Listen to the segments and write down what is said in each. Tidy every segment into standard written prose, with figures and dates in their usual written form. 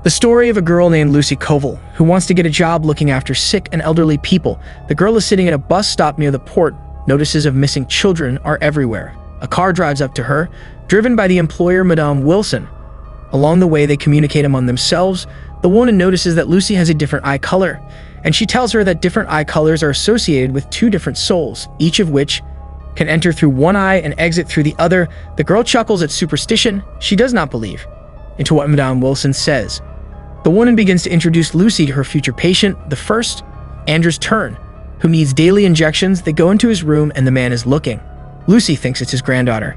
The story of a girl named Lucy Koval, who wants to get a job looking after sick and elderly people. The girl is sitting at a bus stop near the port. Notices of missing children are everywhere. A car drives up to her, driven by the employer, Madame Wilson. Along the way, they communicate among themselves. The woman notices that Lucy has a different eye color, and she tells her that different eye colors are associated with two different souls, each of which can enter through one eye and exit through the other. The girl chuckles at superstition. She does not believe into what Madame Wilson says. The woman begins to introduce Lucy to her future patient, the first, Andrew's turn, who needs daily injections. They go into his room and the man is looking. Lucy thinks it's his granddaughter.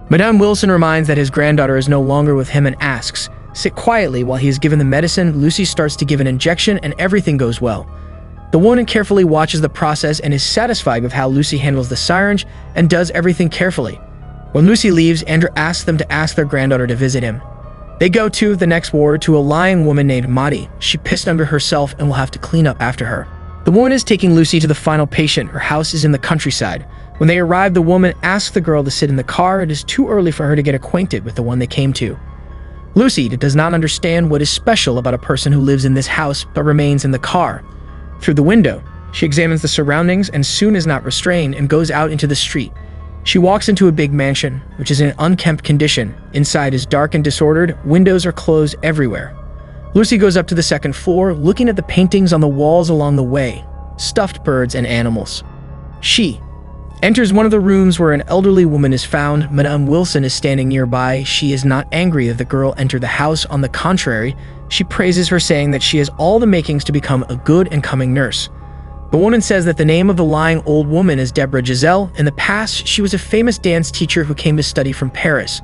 Madame Wilson reminds that his granddaughter is no longer with him and asks, "Sit quietly while he is given the medicine." Lucy starts to give an injection and everything goes well. The woman carefully watches the process and is satisfied with how Lucy handles the syringe and does everything carefully. When Lucy leaves, Andrew asks them to ask their granddaughter to visit him. They go to the next ward to a lying woman named Madi. She pissed under herself and will have to clean up after her. The woman is taking Lucy to the final patient. Her house is in the countryside. When they arrive, the woman asks the girl to sit in the car. It is too early for her to get acquainted with the one they came to. Lucy does not understand what is special about a person who lives in this house but remains in the car. Through the window, she examines the surroundings and soon is not restrained and goes out into the street. She walks into a big mansion, which is in an unkempt condition. Inside is dark and disordered. Windows are closed everywhere. Lucy goes up to the second floor, looking at the paintings on the walls along the way, stuffed birds and animals. She enters one of the rooms where an elderly woman is found. Madame Wilson is standing nearby. She is not angry that the girl entered the house. On the contrary, she praises her, saying that she has all the makings to become a good and coming nurse. The woman says that the name of the lying old woman is Deborah Giselle. In the past, she was a famous dance teacher who came to study from Paris.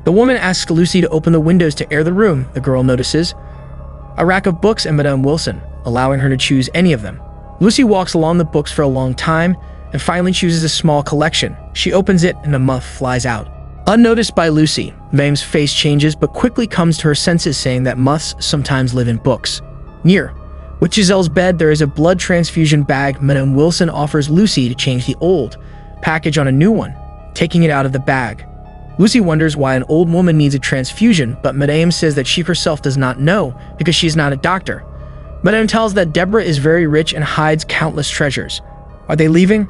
The woman asks Lucy to open the windows to air the room. The girl notices a rack of books and Madame Wilson, allowing her to choose any of them. Lucy walks along the books for a long time and finally chooses a small collection. She opens it and a moth flies out. Unnoticed by Lucy, Madame's face changes but quickly comes to her senses, saying that moths sometimes live in books. Near with Giselle's bed, there is a blood transfusion bag. Madame Wilson offers Lucy to change the old package on a new one, taking it out of the bag. Lucy wonders why an old woman needs a transfusion, but Madame says that she herself does not know because she is not a doctor. Madame tells that Deborah is very rich and hides countless treasures. Are they leaving?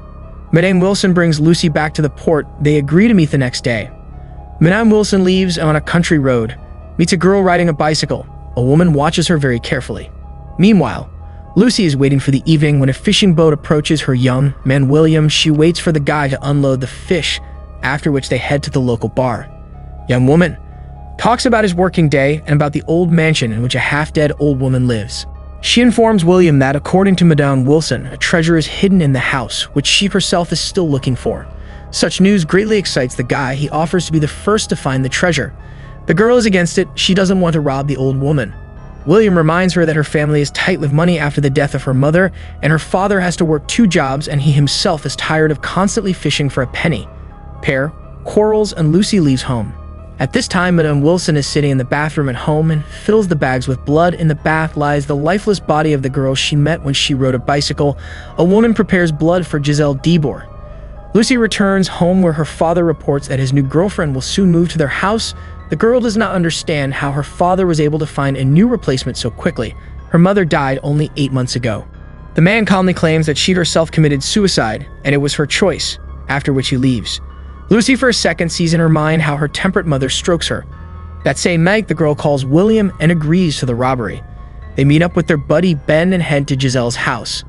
Madame Wilson brings Lucy back to the port. They agree to meet the next day. Madame Wilson leaves on a country road, meets a girl riding a bicycle. A woman watches her very carefully. Meanwhile, Lucy is waiting for the evening when a fishing boat approaches her young man William. She waits for the guy to unload the fish, after which they head to the local bar. Young woman talks about his working day and about the old mansion in which a half-dead old woman lives. She informs William that, according to Madame Wilson, a treasure is hidden in the house, which she herself is still looking for. Such news greatly excites the guy. He offers to be the first to find the treasure. The girl is against it. She doesn't want to rob the old woman. William reminds her that her family is tight with money after the death of her mother, and her father has to work 2 jobs, and he himself is tired of constantly fishing for a penny. Pair quarrels and Lucy leaves home. At this time, Madame Wilson is sitting in the bathroom at home and fills the bags with blood. In the bath lies the lifeless body of the girl she met when she rode a bicycle. A woman prepares blood for Giselle Debord. Lucy returns home where her father reports that his new girlfriend will soon move to their house. The girl does not understand how her father was able to find a new replacement so quickly. Her mother died only 8 months ago. The man calmly claims that she herself committed suicide and it was her choice, after which he leaves. Lucy for a second sees in her mind how her temperate mother strokes her. That same night, the girl calls William and agrees to the robbery. They meet up with their buddy Ben and head to Giselle's house.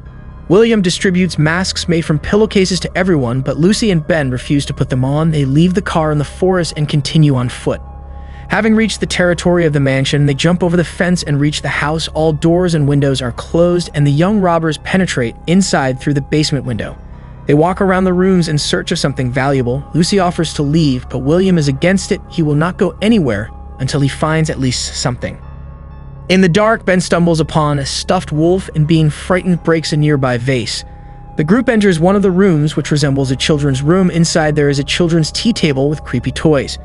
William distributes masks made from pillowcases to everyone, but Lucy and Ben refuse to put them on. They leave the car in the forest and continue on foot. Having reached the territory of the mansion, they jump over the fence and reach the house. All doors and windows are closed, and the young robbers penetrate inside through the basement window. They walk around the rooms in search of something valuable. Lucy offers to leave, but William is against it. He will not go anywhere until he finds at least something. In the dark, Ben stumbles upon a stuffed wolf and, being frightened, breaks a nearby vase. The group enters one of the rooms, which resembles a children's room. Inside, there is a children's tea table with creepy toys.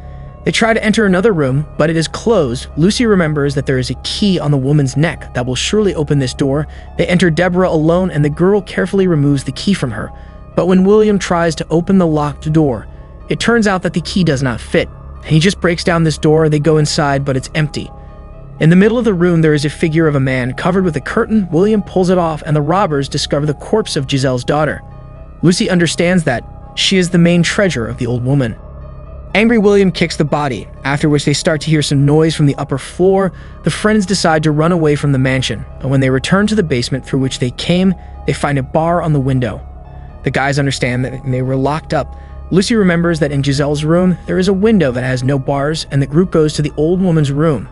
They try to enter another room, but it is closed. Lucy remembers that there is a key on the woman's neck that will surely open this door. They enter Deborah alone, and the girl carefully removes the key from her. But when William tries to open the locked door, it turns out that the key does not fit. He just breaks down this door. They go inside, but it's empty. In the middle of the room, there is a figure of a man covered with a curtain. William pulls it off, and the robbers discover the corpse of Giselle's daughter. Lucy understands that she is the main treasure of the old woman. Angry William kicks the body, after which they start to hear some noise from the upper floor. The friends decide to run away from the mansion, and when they return to the basement through which they came, they find a bar on the window. The guys understand that they were locked up. Lucy remembers that in Giselle's room, there is a window that has no bars, and the group goes to the old woman's room.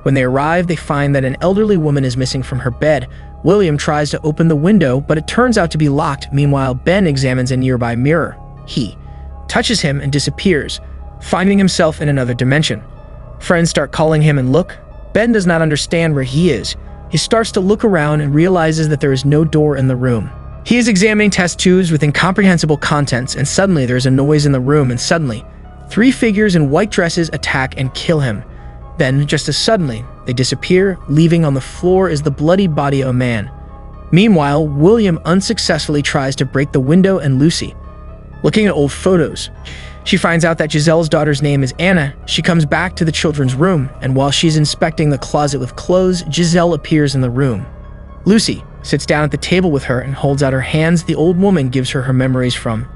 When they arrive, they find that an elderly woman is missing from her bed. William tries to open the window, but it turns out to be locked. Meanwhile, Ben examines a nearby mirror. He touches him and disappears, finding himself in another dimension. Friends start calling him and look. Ben does not understand where he is. He starts to look around and realizes that there is no door in the room. He is examining test tubes with incomprehensible contents, and suddenly there is a noise in the room, and suddenly, 3 figures in white dresses attack and kill him. Then, just as suddenly, they disappear, leaving on the floor is the bloody body of a man. Meanwhile, William unsuccessfully tries to break the window, and Lucy, looking at old photos, she finds out that Giselle's daughter's name is Anna. She comes back to the children's room, and while she's inspecting the closet with clothes, Giselle appears in the room. Lucy sits down at the table with her and holds out her hands. The old woman gives her memories from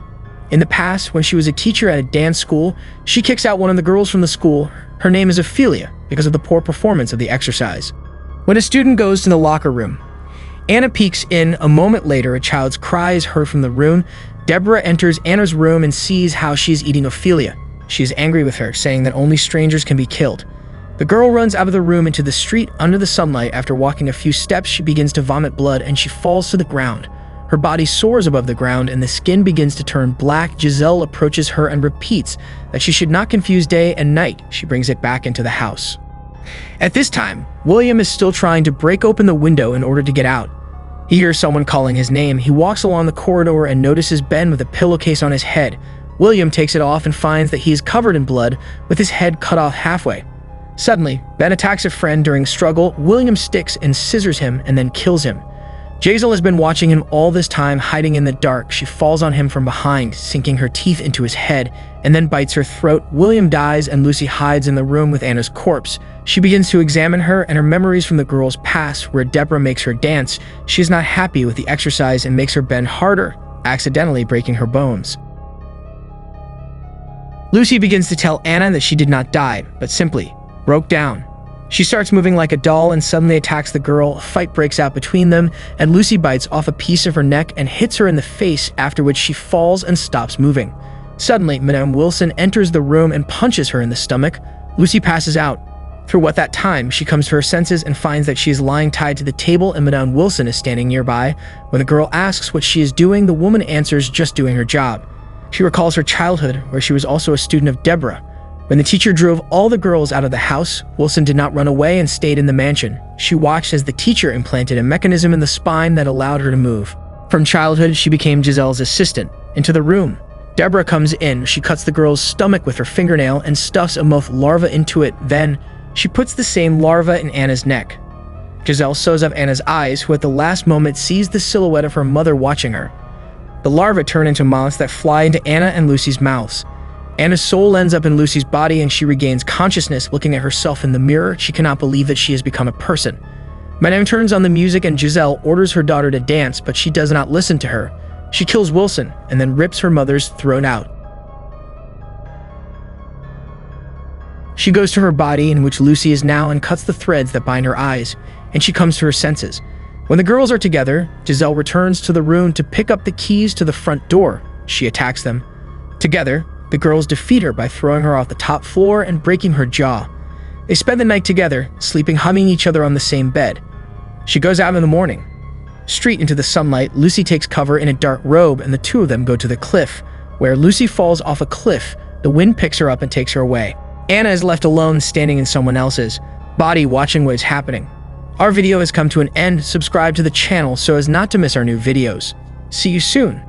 in the past when she was a teacher at a dance school. She kicks out one of the girls from the school. Her name is Ophelia because of the poor performance of the exercise. When a student goes to the locker room, Anna peeks in. A moment later, a child's cry is heard from the room. Deborah enters Anna's room and sees how she is eating Ophelia. She is angry with her, saying that only strangers can be killed. The girl runs out of the room into the street under the sunlight. After walking a few steps, she begins to vomit blood and she falls to the ground. Her body soars above the ground and the skin begins to turn black. Giselle approaches her and repeats that she should not confuse day and night. She brings it back into the house. At this time, William is still trying to break open the window in order to get out. He hears someone calling his name. He walks along the corridor and notices Ben with a pillowcase on his head. William takes it off and finds that he is covered in blood with his head cut off halfway. Suddenly, Ben attacks a friend during a struggle. William sticks and scissors him and then kills him. Giselle has been watching him all this time, hiding in the dark. She falls on him from behind, sinking her teeth into his head, and then bites her throat. William dies and Lucy hides in the room with Anna's corpse. She begins to examine her and her memories from the girl's past, where Deborah makes her dance. She is not happy with the exercise and makes her bend harder, accidentally breaking her bones. Lucy begins to tell Anna that she did not die, but simply broke down. She starts moving like a doll and suddenly attacks the girl. A fight breaks out between them, and Lucy bites off a piece of her neck and hits her in the face, after which she falls and stops moving. Suddenly, Madame Wilson enters the room and punches her in the stomach. Lucy passes out. Through what that time, she comes to her senses and finds that she is lying tied to the table and Madame Wilson is standing nearby. When the girl asks what she is doing, the woman answers, just doing her job. She recalls her childhood, where she was also a student of Deborah. When the teacher drove all the girls out of the house, Wilson did not run away and stayed in the mansion. She watched as the teacher implanted a mechanism in the spine that allowed her to move. From childhood, she became Giselle's assistant. Into the room, Deborah comes in. She cuts the girl's stomach with her fingernail and stuffs a moth larva into it. Then, she puts the same larva in Anna's neck. Giselle sews up Anna's eyes, who at the last moment sees the silhouette of her mother watching her. The larvae turn into moths that fly into Anna and Lucy's mouths. Anna's soul ends up in Lucy's body and she regains consciousness. Looking at herself in the mirror, she cannot believe that she has become a person. Madame turns on the music and Giselle orders her daughter to dance, but she does not listen to her. She kills Wilson and then rips her mother's throat out. She goes to her body, in which Lucy is now, and cuts the threads that bind her eyes, and she comes to her senses. When the girls are together, Giselle returns to the room to pick up the keys to the front door. She attacks them. Together, the girls defeat her by throwing her off the top floor and breaking her jaw. They spend the night together, sleeping hugging each other on the same bed. She goes out in the morning. Street into the sunlight, Lucy takes cover in a dark robe and the two of them go to the cliff, where Lucy falls off a cliff. The wind picks her up and takes her away. Anna is left alone standing in someone else's body watching what is happening. Our video has come to an end. Subscribe to the channel so as not to miss our new videos. See you soon.